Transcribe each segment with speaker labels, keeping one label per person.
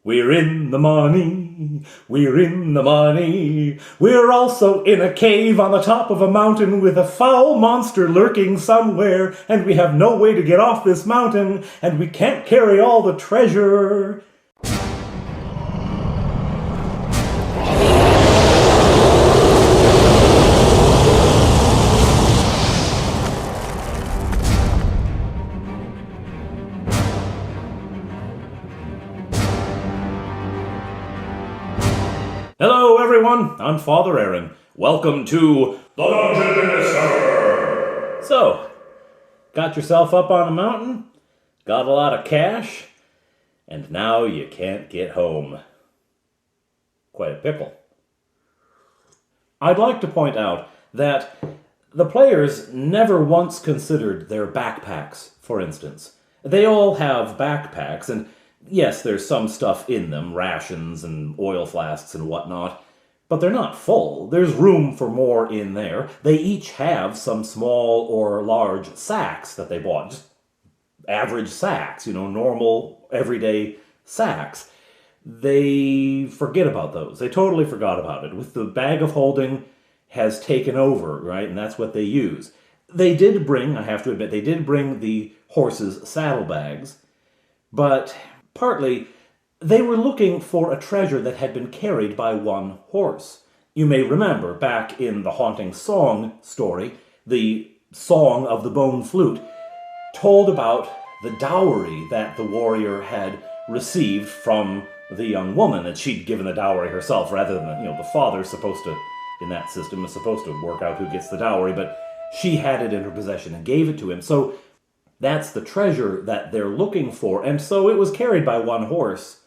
Speaker 1: We're in the money, we're in the money. We're also in a cave on the top of a mountain with a foul monster lurking somewhere, and we have no way to get off this mountain, and we can't carry all the treasure. Hello everyone, I'm Father Aaron. Welcome to the Dungeon Minister! So, got yourself up on a mountain, got a lot of cash, and now you can't get home. Quite a pickle. I'd like to point out that the players never once considered their backpacks, for instance. They all have backpacks, and yes, there's some stuff in them, rations and oil flasks and whatnot, but they're not full. There's room for more in there. They each have some small or large sacks that they bought, just average sacks, normal, everyday sacks. They forget about those. They totally forgot about it. With the bag of holding has taken over, right, and that's what they use. They did bring, I have to admit, the horses' saddlebags, but partly, they were looking for a treasure that had been carried by one horse. You may remember, back in the Haunting Song story, the Song of the Bone Flute told about the dowry that the warrior had received from the young woman, and she'd given the dowry herself, rather than, the father's supposed to, in that system, is supposed to work out who gets the dowry, but she had it in her possession and gave it to him. So that's the treasure that they're looking for, and so it was carried by one horse.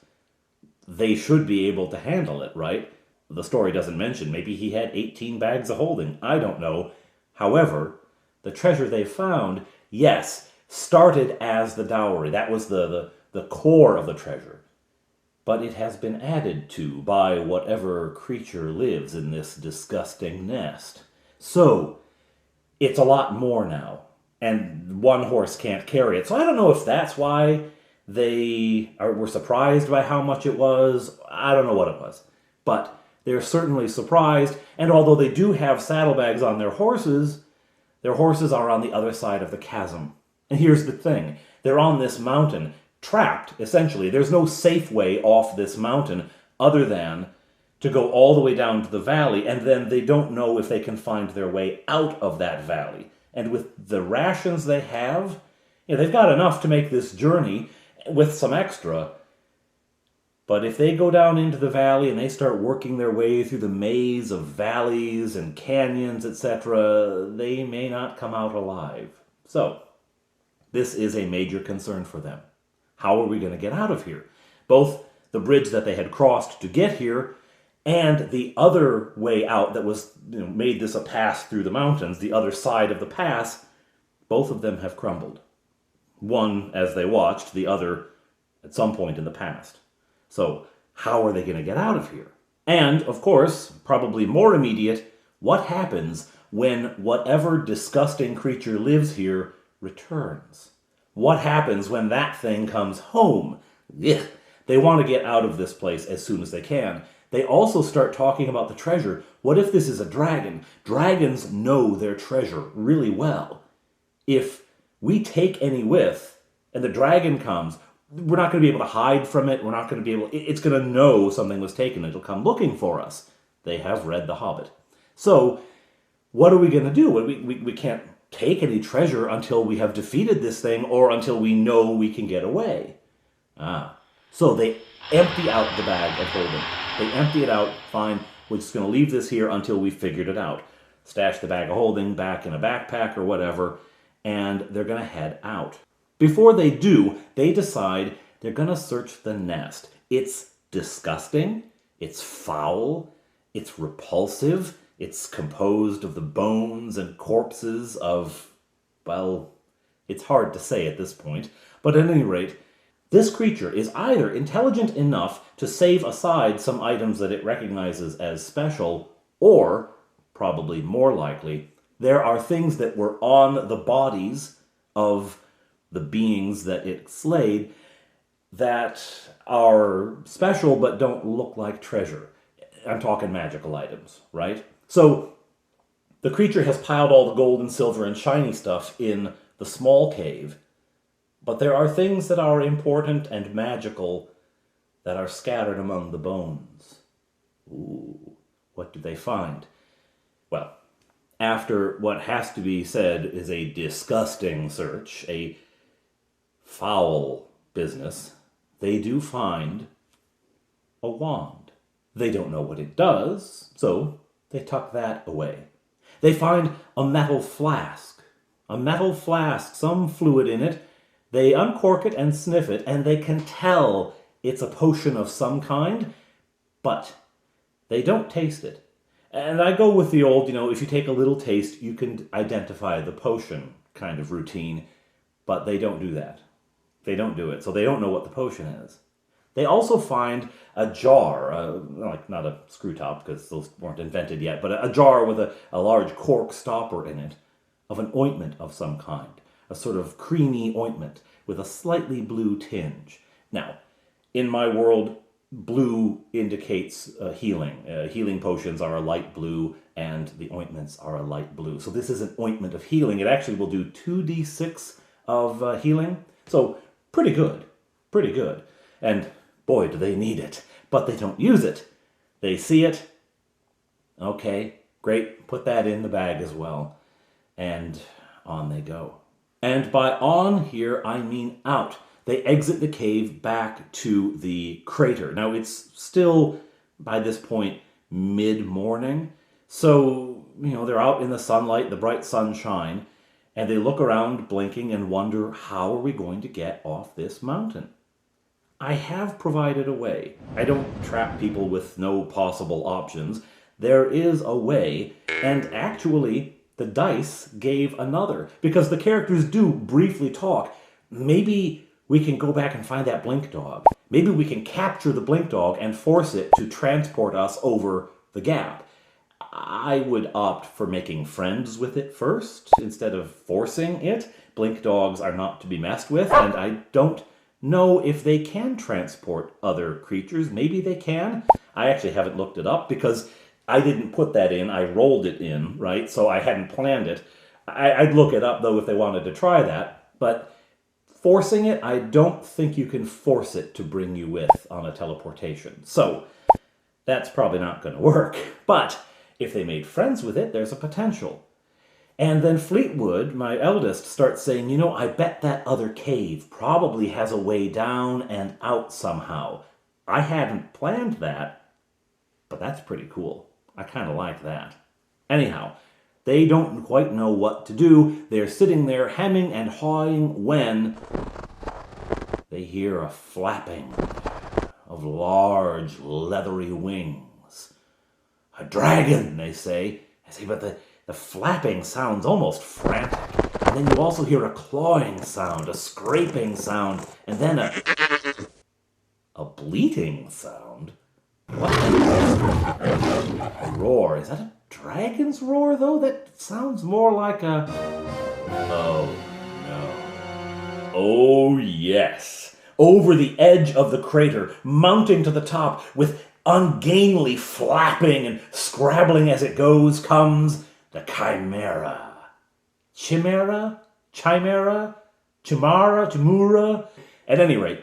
Speaker 1: They should be able to handle it, right? The story doesn't mention. Maybe he had 18 bags of holding. I don't know. However, the treasure they found, yes, started as the dowry. That was the core of the treasure. But it has been added to by whatever creature lives in this disgusting nest. So, it's a lot more now. And one horse can't carry it. So I don't know if that's why they were surprised by how much it was. I don't know what it was. But they're certainly surprised. And although they do have saddlebags on their horses are on the other side of the chasm. And here's the thing. They're on this mountain, trapped, essentially. There's no safe way off this mountain other than to go all the way down to the valley. And then they don't know if they can find their way out of that valley. And with the rations they have, they've got enough to make this journey with some extra. But if they go down into the valley and they start working their way through the maze of valleys and canyons, etc., they may not come out alive. So, this is a major concern for them. How are we going to get out of here? Both the bridge that they had crossed to get here and the other way out that was, made this a pass through the mountains, the other side of the pass, both of them have crumbled. One as they watched, the other at some point in the past. So, how are they going to get out of here? And, of course, probably more immediate, what happens when whatever disgusting creature lives here returns? What happens when that thing comes home? Ugh. They want to get out of this place as soon as they can. They also start talking about the treasure. What if this is a dragon? Dragons know their treasure really well. If we take any with, and the dragon comes, we're not going to be able to hide from it. We're not going to be able... It's going to know something was taken. It'll come looking for us. They have read The Hobbit. So, what are we going to do? We can't take any treasure until we have defeated this thing or until we know we can get away. So they empty out the bag of holding. They empty it out, fine, we're just going to leave this here until we figured it out. Stash the bag of holding back in a backpack or whatever, and they're going to head out. Before they do, they decide they're going to search the nest. It's disgusting, it's foul, it's repulsive, it's composed of the bones and corpses of, well, it's hard to say at this point, but at any rate, this creature is either intelligent enough to save aside some items that it recognizes as special, or, probably more likely, there are things that were on the bodies of the beings that it slayed that are special but don't look like treasure. I'm talking magical items, right? So the creature has piled all the gold and silver and shiny stuff in the small cave, but there are things that are important and magical that are scattered among the bones. Ooh, what do they find? Well, after what has to be said is a disgusting search, a foul business, they do find a wand. They don't know what it does, so they tuck that away. They find a metal flask, some fluid in it. They uncork it and sniff it, and they can tell it's a potion of some kind, but they don't taste it. And I go with the old, if you take a little taste, you can identify the potion kind of routine, but they don't do that. They don't do it, so they don't know what the potion is. They also find a jar, not a screw top because those weren't invented yet, but a jar with a large cork stopper in it of an ointment of some kind, a sort of creamy ointment with a slightly blue tinge. Now, in my world, blue indicates healing. Healing potions are a light blue, and the ointments are a light blue. So this is an ointment of healing. It actually will do 2d6 of healing. So pretty good. And boy, do they need it. But they don't use it. They see it. Okay, great. Put that in the bag as well. And on they go. And by on here, I mean out. They exit the cave back to the crater. Now, it's still, by this point, mid-morning. So, they're out in the sunlight, the bright sunshine, and they look around, blinking, and wonder, how are we going to get off this mountain? I have provided a way. I don't trap people with no possible options. There is a way, and actually, the dice gave another, because the characters do briefly talk. Maybe we can go back and find that blink dog. Maybe we can capture the blink dog and force it to transport us over the gap. I would opt for making friends with it first instead of forcing it. Blink dogs are not to be messed with, and I don't know if they can transport other creatures. Maybe they can. I actually haven't looked it up because I didn't put that in. I rolled it in, right? So I hadn't planned it. I'd look it up, though, if they wanted to try that. But forcing it, I don't think you can force it to bring you with on a teleportation. So that's probably not going to work. But if they made friends with it, there's a potential. And then Fleetwood, my eldest, starts saying, I bet that other cave probably has a way down and out somehow. I hadn't planned that, but that's pretty cool. I kind of like that. Anyhow, they don't quite know what to do. They're sitting there hemming and hawing when they hear a flapping of large leathery wings. A dragon, they say. But the flapping sounds almost frantic. And then you also hear a clawing sound, a scraping sound, and then a bleating sound. What? A roar. Is that a dragon's roar, though? That sounds more like a... Oh, no. Oh, yes. Over the edge of the crater, mounting to the top, with ungainly flapping and scrabbling as it goes, comes the chimera. Chimera? Chimura? At any rate,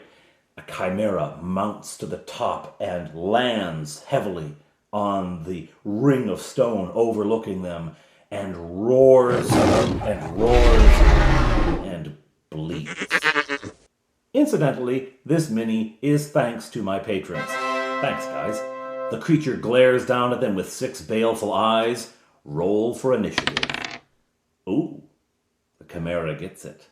Speaker 1: a chimera mounts to the top and lands heavily on the ring of stone overlooking them and roars and bleats. Incidentally, this mini is thanks to my patrons. Thanks, guys. The creature glares down at them with 6 baleful eyes. Roll for initiative. Ooh, the chimera gets it.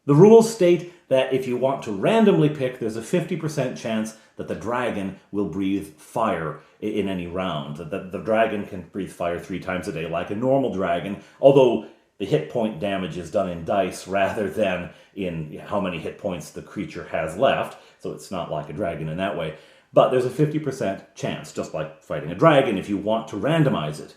Speaker 1: The rules state that if you want to randomly pick, there's a 50% chance that the dragon will breathe fire in any round. That the dragon can breathe fire 3 times a day like a normal dragon, although the hit point damage is done in dice rather than in how many hit points the creature has left, so it's not like a dragon in that way. But there's a 50% chance, just like fighting a dragon, if you want to randomize it.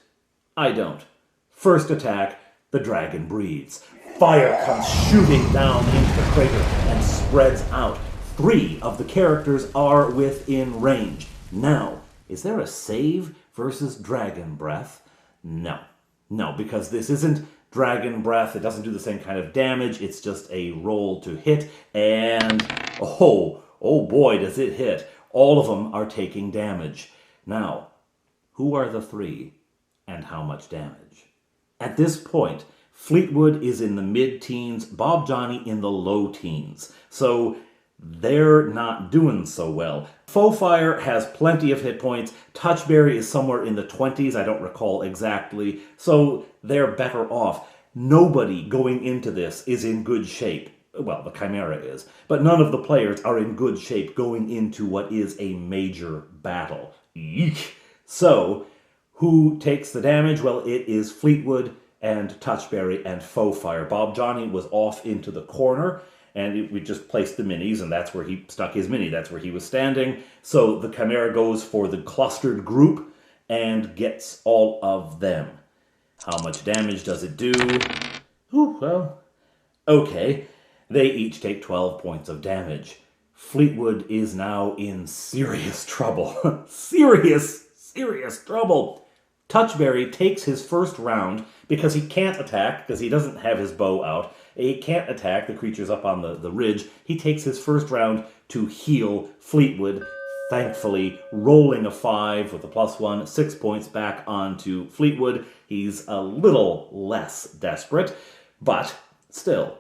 Speaker 1: I don't. First attack, the dragon breathes. Fire comes shooting down into the crater and spreads out. 3 of the characters are within range. Now, is there a save versus Dragon Breath? No. No, because this isn't Dragon Breath. It doesn't do the same kind of damage. It's just a roll to hit, and oh boy, does it hit. All of them are taking damage. Now, who are the 3 and how much damage? At this point, Fleetwood is in the mid-teens, Bob Johnny in the low teens. So they're not doing so well. Fire has plenty of hit points. Touchberry is somewhere in the 20s, I don't recall exactly. So they're better off. Nobody going into this is in good shape. Well, the Chimera is. But none of the players are in good shape going into what is a major battle. Eek. So, who takes the damage? Well, it is Fleetwood and Touchberry and Fire. Bob Johnny was off into the corner, and we just placed the minis, and that's where he stuck his mini. That's where he was standing. So the Chimera goes for the clustered group and gets all of them. How much damage does it do? Ooh, well, okay. They each take 12 points of damage. Fleetwood is now in serious trouble. serious trouble. Touchberry takes his first round because he can't attack, because he doesn't have his bow out. He can't attack the creatures up on the ridge. He takes his first round to heal Fleetwood, thankfully rolling a 5 with a +1, 6 points back onto Fleetwood. He's a little less desperate, but still.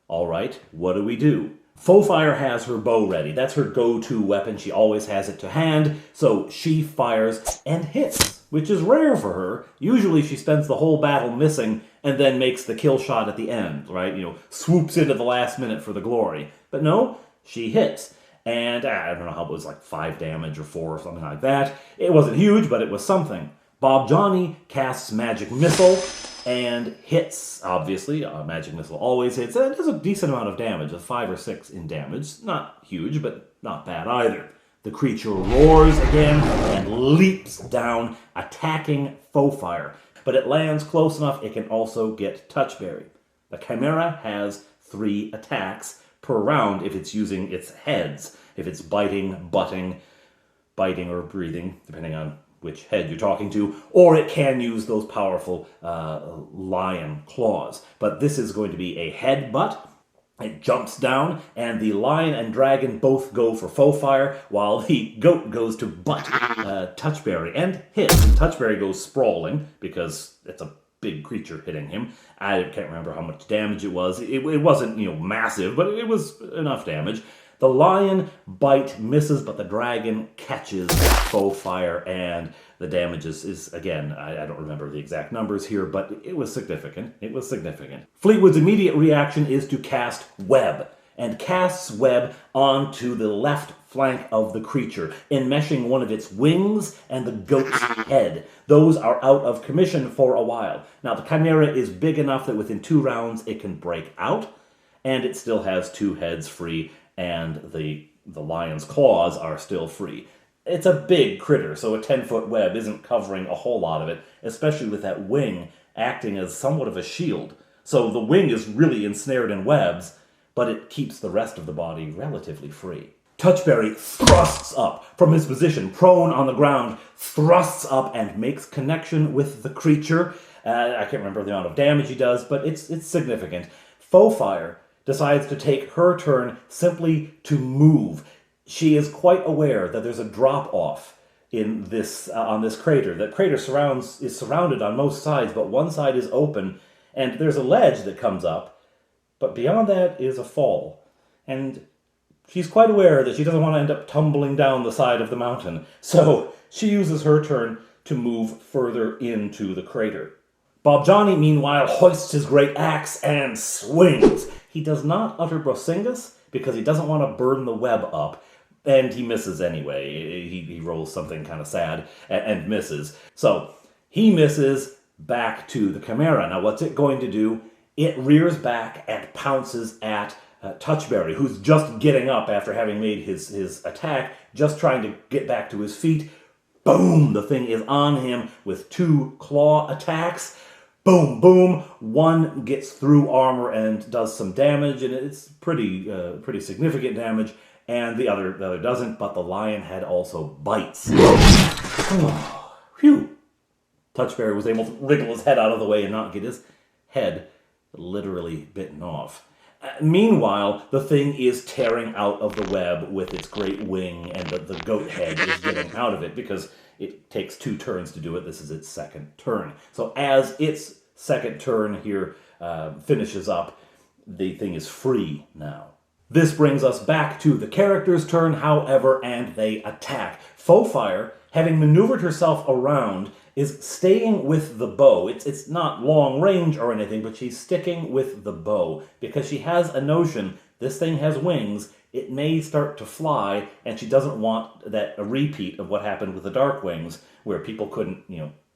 Speaker 1: All right, what do we do? Fire has her bow ready. That's her go-to weapon. She always has it to hand, so she fires and hits, which is rare for her. Usually she spends the whole battle missing and then makes the kill shot at the end, right? Swoops into the last minute for the glory. But no, she hits. And I don't know how it was, like 5 damage or 4 or something like that. It wasn't huge, but it was something. Bob Johnny casts Magic Missile and hits, obviously. Magic Missile always hits, and it does a decent amount of damage, a 5 or 6 in damage. Not huge, but not bad either. The creature roars again and leaps down, attacking Fire. But it lands close enough, it can also get Touchberry. The Chimera has 3 attacks per round if it's using its heads. If it's biting, butting, or breathing, depending on which head you're talking to, or it can use those powerful lion claws. But this is going to be a headbutt. It jumps down, and the lion and dragon both go for Fire, while the goat goes to butt Touchberry and hits. And Touchberry goes sprawling, because it's a big creature hitting him. I can't remember how much damage it was. It wasn't, massive, but it was enough damage. The lion bite misses, but the dragon catches Fire, and the damage is again, I don't remember the exact numbers here, but it was significant. It was significant. Fleetwood's immediate reaction is to cast Web, and casts Web onto the left flank of the creature, enmeshing one of its wings and the goat's head. Those are out of commission for a while. Now, the Chimera is big enough that within 2 rounds it can break out, and it still has 2 heads free, and the lion's claws are still free. It's a big critter, so a 10-foot web isn't covering a whole lot of it, especially with that wing acting as somewhat of a shield. So the wing is really ensnared in webs, but it keeps the rest of the body relatively free. Touchberry thrusts up from his position, prone on the ground, thrusts up and makes connection with the creature. I can't remember the amount of damage he does, but it's significant. Fire decides to take her turn simply to move. She is quite aware that there's a drop-off in this on this crater. The crater is surrounded on most sides, but one side is open, and there's a ledge that comes up, but beyond that is a fall. And she's quite aware that she doesn't want to end up tumbling down the side of the mountain, so she uses her turn to move further into the crater. Bob Johnny, meanwhile, hoists his great axe and swings. He does not utter Brosingus because he doesn't want to burn the web up, and he misses anyway. He rolls something kind of sad and misses. So he misses back to the Chimera. Now, what's it going to do? It rears back and pounces at Touchberry, who's just getting up after having made his attack, just trying to get back to his feet. Boom! The thing is on him with 2 claw attacks. Boom, boom. One gets through armor and does some damage, and it's pretty significant damage. and the other doesn't, but the lion head also bites. Phew! Touchberry was able to wriggle his head out of the way and not get his head literally bitten off. Meanwhile, the thing is tearing out of the web with its great wing, and the goat head is getting out of it because it takes 2 turns to do it. This is its second turn. So as its second turn here finishes up, the thing is free now. This brings us back to the character's turn, however, and they attack. Faux-Fire, having maneuvered herself around, is staying with the bow. It's not long range or anything, but she's sticking with the bow because she has a notion this thing has wings, it may start to fly, and she doesn't want a repeat of what happened with the Dark Wings, where people couldn't,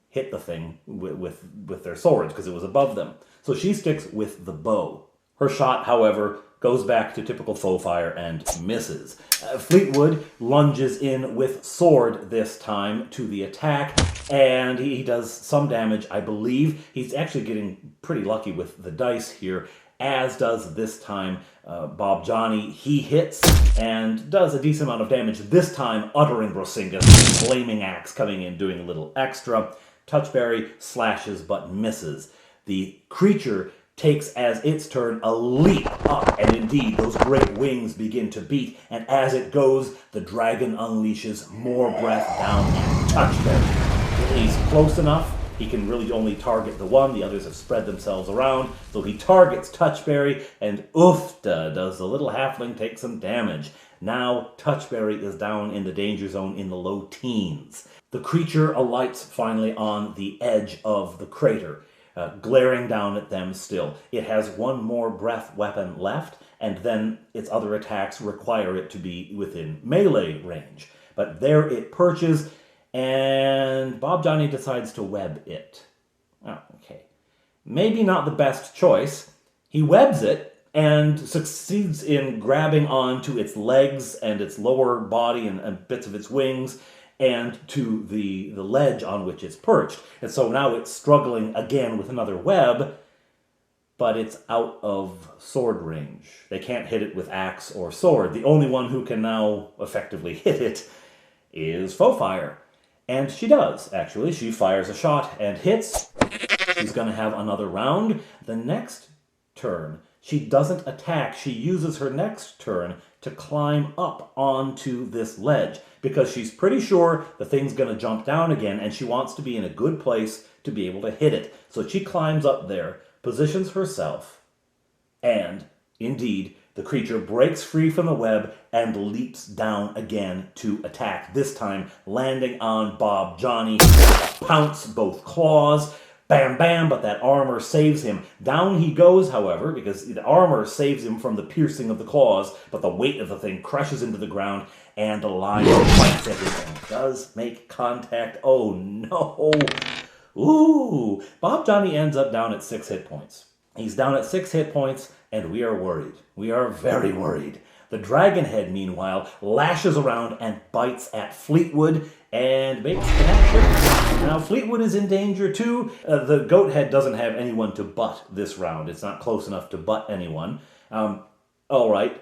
Speaker 1: hit the thing with their swords because it was above them. So she sticks with the bow. Her shot, however, goes back to typical Faux-Fire and misses. Fleetwood lunges in with sword this time to the attack, and he does some damage, I believe. He's actually getting pretty lucky with the dice here, as does this time Bob Johnny. He hits and does a decent amount of damage, this time uttering Brosingus, flaming axe coming in, doing a little extra. Touchberry slashes but misses. The creature takes as its turn a leap up, and indeed those great wings begin to beat, and as it goes, the dragon unleashes more breath down at Touchberry. He's close enough, he can really only target the one, the others have spread themselves around, so he targets Touchberry, and oofta, does the little halfling take some damage. Now Touchberry is down in the danger zone in the low teens. The creature alights finally on the edge of the crater, glaring down at them still. It has one more breath weapon left, and then its other attacks require it to be within melee range. But there it perches, and Bob Johnny decides to web it. Oh, okay. Maybe not the best choice. He webs it and succeeds in grabbing onto its legs and its lower body and bits of its wings, and to the ledge on which it's perched. And so now it's struggling again with another web, but it's out of sword range. They can't hit it with axe or sword. The only one who can now effectively hit it is Faux-Fire. And she does, actually. She fires a shot and hits. She's going to have another round. The next turn, she doesn't attack. She uses her next turn to climb up onto this ledge, because she's pretty sure the thing's going to jump down again, and she wants to be in a good place to be able to hit it. So she climbs up there, positions herself, and, indeed, the creature breaks free from the web and leaps down again to attack, this time landing on Bob Johnny. Pounce both claws. Bam, bam, but that armor saves him. Down he goes, however, because the armor saves him from the piercing of the claws, but the weight of the thing crushes into the ground, and the lion bites at him and does make contact. Oh no! Ooh! Bob Johnny ends up down at 6 hit points. He's down at 6 hit points, and we are worried. We are very worried. The dragon head, meanwhile, lashes around and bites at Fleetwood and makes connection. Now, Fleetwood is in danger too. The goat head doesn't have anyone to butt this round. It's not close enough to butt anyone. All right,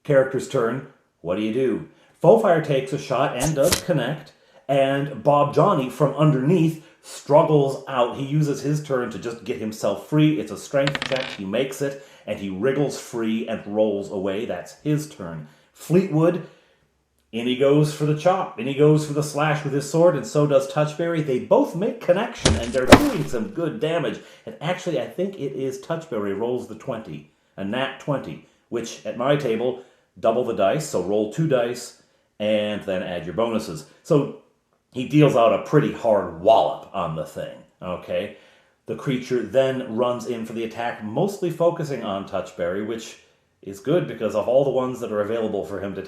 Speaker 1: character's turn. What do? Faux-Fire takes a shot and does connect, and Bob Johnny, from underneath, struggles out. He uses his turn to just get himself free. It's a strength check. He makes it, and he wriggles free and rolls away. That's his turn. Fleetwood, in he goes for the chop. In he goes for the slash with his sword, and so does Touchberry. They both make connection, and they're doing some good damage. And actually, I think it is Touchberry rolls the 20, a nat 20, which, at my table, double the dice, so roll 2 dice, and then add your bonuses. So he deals out a pretty hard wallop on the thing, okay? The creature then runs in for the attack, mostly focusing on Touchberry, which is good because of all the ones that are available for him to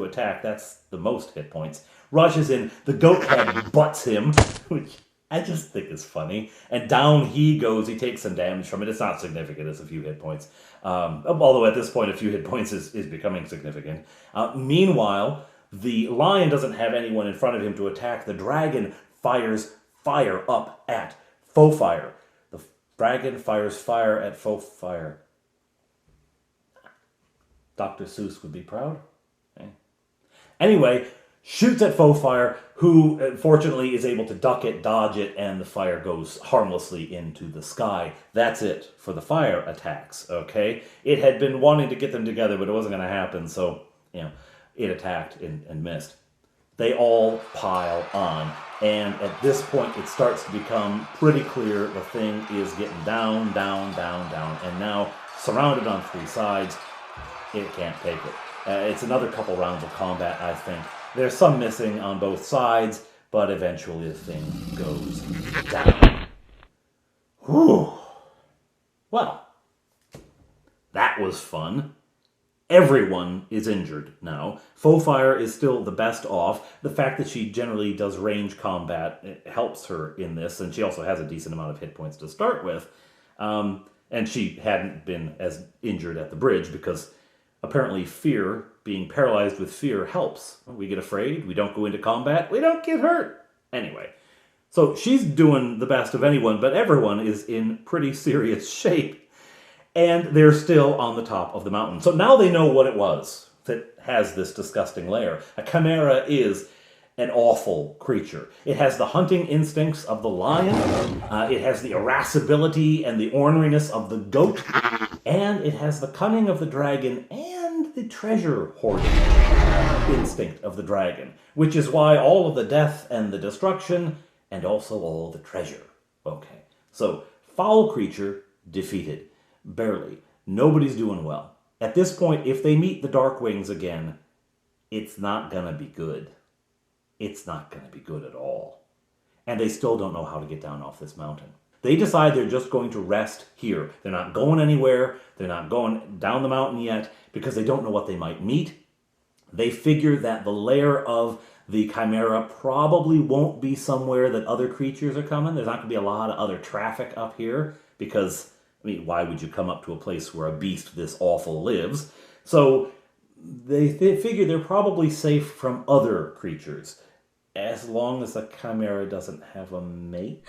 Speaker 1: attack, that's the most hit points. Rushes in, the goat head butts him, which I just think is funny. And down he goes, he takes some damage from it. It's not significant, it's a few hit points. Although at this point, a few hit points is becoming significant. Meanwhile, the lion doesn't have anyone in front of him to attack. The dragon fires fire up at Faux-Fire. The dragon fires fire at Faux-Fire. Dr. Seuss would be proud. Anyway, shoots at foe fire, who fortunately is able to duck it, dodge it, and the fire goes harmlessly into the sky. That's it for the fire attacks, okay? It had been wanting to get them together, but it wasn't going to happen, so, it attacked and missed. They all pile on, and at this point it starts to become pretty clear the thing is getting down, and now surrounded on three sides. It can't take it. It's another couple rounds of combat, I think. There's some missing on both sides, but eventually the thing goes down. Whew. Well, that was fun. Everyone is injured now. Fire is still the best off. The fact that she generally does range combat helps her in this, and she also has a decent amount of hit points to start with. And she hadn't been as injured at the bridge because apparently fear, being paralyzed with fear, helps. We get afraid, we don't go into combat, we don't get hurt. Anyway, so she's doing the best of anyone, but everyone is in pretty serious shape. And they're still on the top of the mountain. So now they know what it was that has this disgusting lair. A chimera is an awful creature. It has the hunting instincts of the lion, it has the irascibility and the orneriness of the goat, and it has the cunning of the dragon and the treasure hoarding instinct of the dragon, which is why all of the death and the destruction, and also all the treasure. Okay, so foul creature defeated. Barely. Nobody's doing well. At this point, if they meet the Darkwings again, it's not gonna be good. It's not gonna be good at all. And they still don't know how to get down off this mountain. They decide they're just going to rest here. They're not going anywhere. They're not going down the mountain yet because they don't know what they might meet. They figure that the lair of the Chimera probably won't be somewhere that other creatures are coming. There's not going to be a lot of other traffic up here because, why would you come up to a place where a beast this awful lives? So they figure they're probably safe from other creatures, as long as the Chimera doesn't have a mate.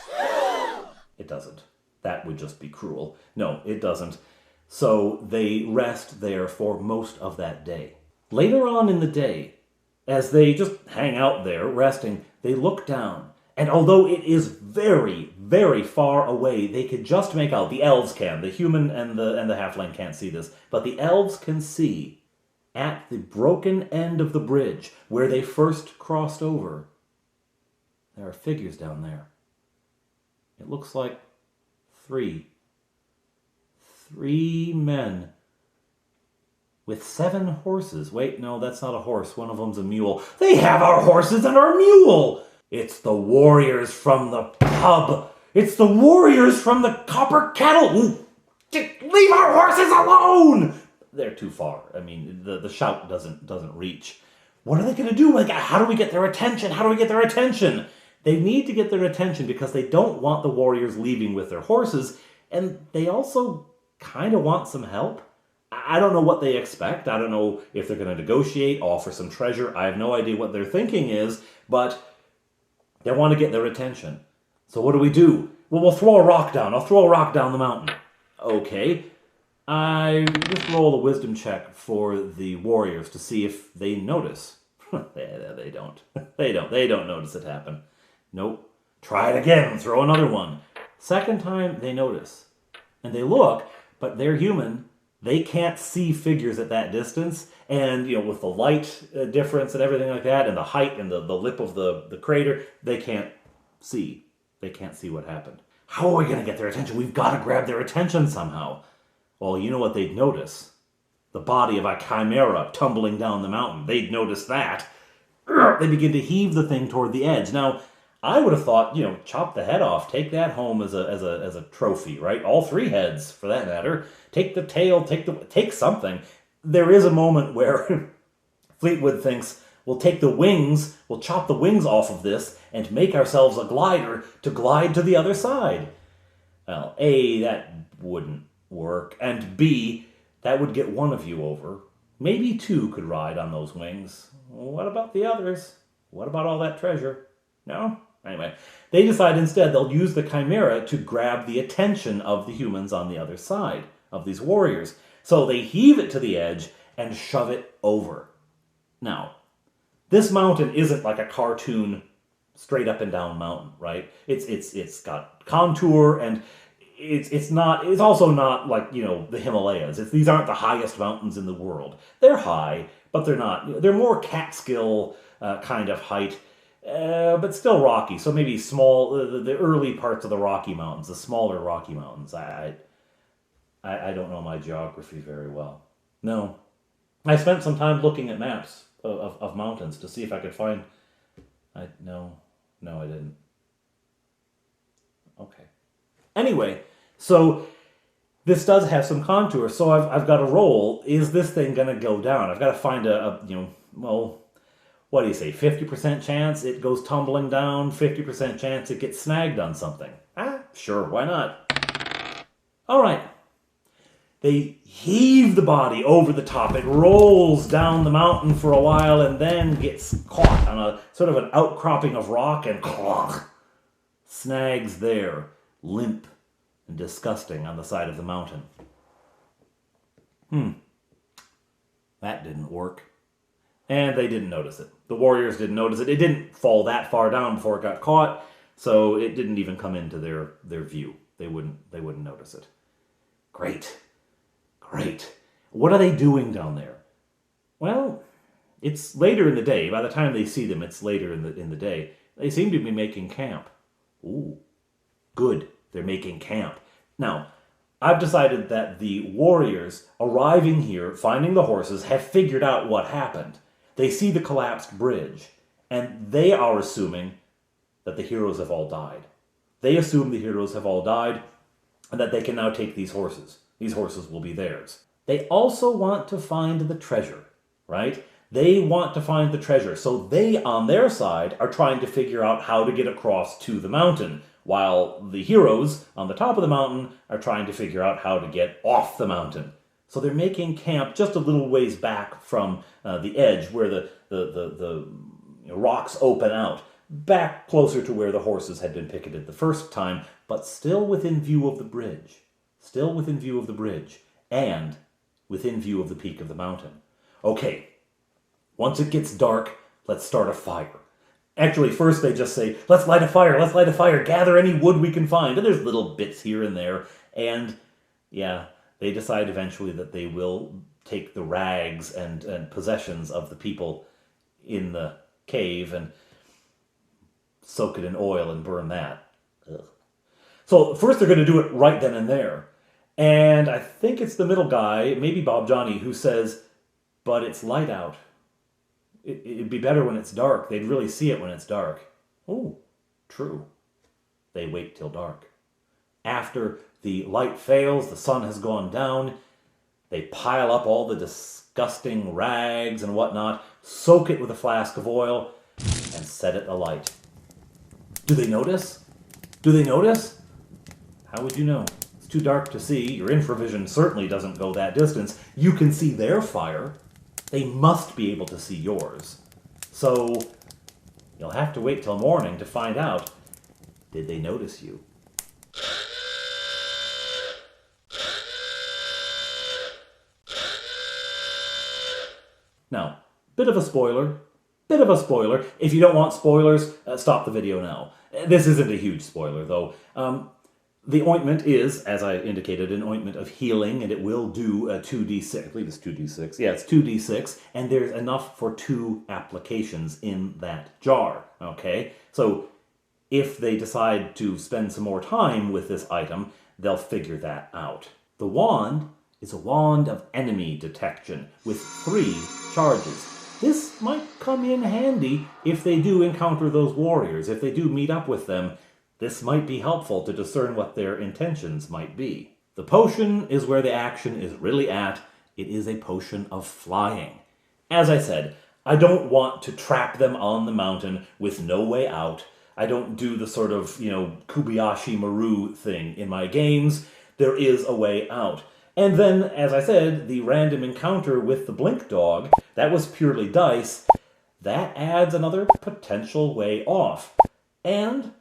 Speaker 1: It doesn't. That would just be cruel. No, it doesn't. So they rest there for most of that day. Later on in the day, as they just hang out there resting, they look down. And although it is very, very far away, they could just make out, the elves can, the human and the halfling can't see this, but the elves can see at the broken end of the bridge where they first crossed over, there are figures down there. It looks like three men with 7 horses. Wait, no, that's not a horse. One of them's a mule. They have our horses and our mule! It's the warriors from the pub. It's the warriors from the Copper Kettle. Leave our horses alone! They're too far. The shout doesn't reach. What are they going to do? How do we get their attention? How do we get their attention? They need to get their attention because they don't want the warriors leaving with their horses, and they also kind of want some help. I don't know what they expect. I don't know if they're going to negotiate, offer some treasure. I have no idea what their thinking is, but they want to get their attention. So what do? Well, we'll throw a rock down. I'll throw a rock down the mountain. Okay. I just roll a wisdom check for the warriors to see if they notice. They don't. They don't notice it happen. Nope. Try it again. Throw another one. Second time, they notice. And they look, but they're human. They can't see figures at that distance. And, with the light difference and everything like that, and the height and the lip of the crater, they can't see. They can't see what happened. How are we going to get their attention? We've got to grab their attention somehow. Well, you know what they'd notice? The body of a chimera tumbling down the mountain. They'd notice that. They begin to heave the thing toward the edge. Now, I would have thought, chop the head off, take that home as a trophy, right? All 3 heads, for that matter. Take the tail, take something. There is a moment where Fleetwood thinks, we'll take the wings, we'll chop the wings off of this, and make ourselves a glider to glide to the other side. Well, A, that wouldn't work, and B, that would get one of you over. Maybe 2 could ride on those wings. What about the others? What about all that treasure? No? Anyway, they decide instead they'll use the chimera to grab the attention of the humans on the other side, of these warriors. So they heave it to the edge and shove it over. Now, This mountain isn't like a cartoon straight up and down mountain, right? It's got contour, and it's also not like, the Himalayas. These aren't the highest mountains in the world. They're high, but they're more Catskill kind of height, but still rocky. So maybe small, the early parts of the Rocky Mountains, the smaller Rocky Mountains. I don't know my geography very well. No. I spent some time looking at maps of mountains to see if I could find... No, I didn't. Okay. Anyway, so this does have some contour, so I've got to roll. Is this thing going to go down? I've got to find what do you say, 50% chance it goes tumbling down, 50% chance it gets snagged on something. Sure, why not? All right. They heave the body over the top. It rolls down the mountain for a while and then gets caught on a sort of an outcropping of rock and snags there, limp and disgusting on the side of the mountain. That didn't work. And they didn't notice it. The warriors didn't notice it. It didn't fall that far down before it got caught, so it didn't even come into their view. They wouldn't notice it. Great. What are they doing down there? Well, it's later in the day. By the time they see them, it's later in the day. They seem to be making camp. Ooh, good. They're making camp. Now, I've decided that the warriors arriving here, finding the horses, have figured out what happened. They see the collapsed bridge, and they are assuming that the heroes have all died. They assume the heroes have all died, and that they can now take these horses. These horses will be theirs. They also want to find the treasure, right? They want to find the treasure, so they, on their side, are trying to figure out how to get across to the mountain, while the heroes on the top of the mountain are trying to figure out how to get off the mountain. So they're making camp just a little ways back from the edge where the rocks open out, back closer to where the horses had been picketed the first time, but still within view of the bridge. And within view of the peak of the mountain. Okay, once it gets dark, let's start a fire. Actually, first they just say, let's light a fire, gather any wood we can find. And there's little bits here and there. And yeah, they decide eventually that they will take the rags and possessions of the people in the cave and soak it in oil and burn that. Ugh. So first they're going to do it right then and there. And I think it's the middle guy, maybe Bob Johnny, who says, but it's light out. It'd be better when it's dark. They'd really see it when it's dark. Oh, true. They wait till dark. After the light fails, the sun has gone down, they pile up all the disgusting rags and whatnot, soak it with a flask of oil, and set it alight. Do they notice? How would you know? It's too dark to see. Your infravision certainly doesn't go that distance. You can see their fire. They must be able to see yours. So, you'll have to wait till morning to find out, did they notice you? Now, bit of a spoiler. If you don't want spoilers, stop the video now. This isn't a huge spoiler, though. The ointment is, as I indicated, an ointment of healing, and it will do a 2d6. I believe it's 2d6. Yeah, it's 2d6, and there's enough for 2 applications in that jar, okay? So if they decide to spend some more time with this item, they'll figure that out. The wand is a wand of enemy detection with 3 charges. This might come in handy if they do encounter those warriors, if they do meet up with them. This might be helpful to discern what their intentions might be. The potion is where the action is really at. It is a potion of flying. As I said, I don't want to trap them on the mountain with no way out. I don't do the sort of, Kobayashi Maru thing in my games. There is a way out. And then, as I said, the random encounter with the Blink Dog, that was purely dice. That adds another potential way off. And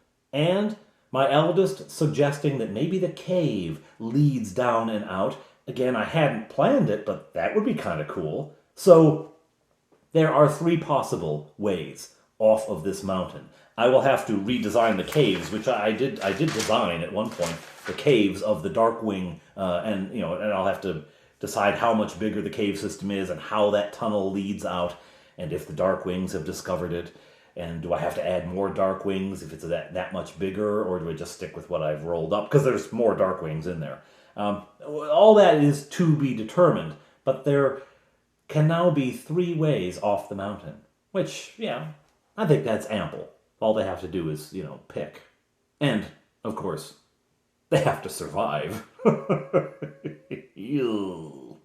Speaker 1: my eldest suggesting that maybe the cave leads down and out. Again, I hadn't planned it, but that would be kind of cool. So there are 3 possible ways off of this mountain. I will have to redesign the caves, which I did design at one point, the caves of the Darkwing, and I'll have to decide how much bigger the cave system is and how that tunnel leads out, and if the Darkwings have discovered it, and do I have to add more Darkwings if it's that much bigger, or do I just stick with what I've rolled up? Because there's more Darkwings in there. All that is to be determined, but there can now be 3 ways off the mountain, which, I think that's ample. All they have to do is, pick. And, of course, they have to survive. Ew.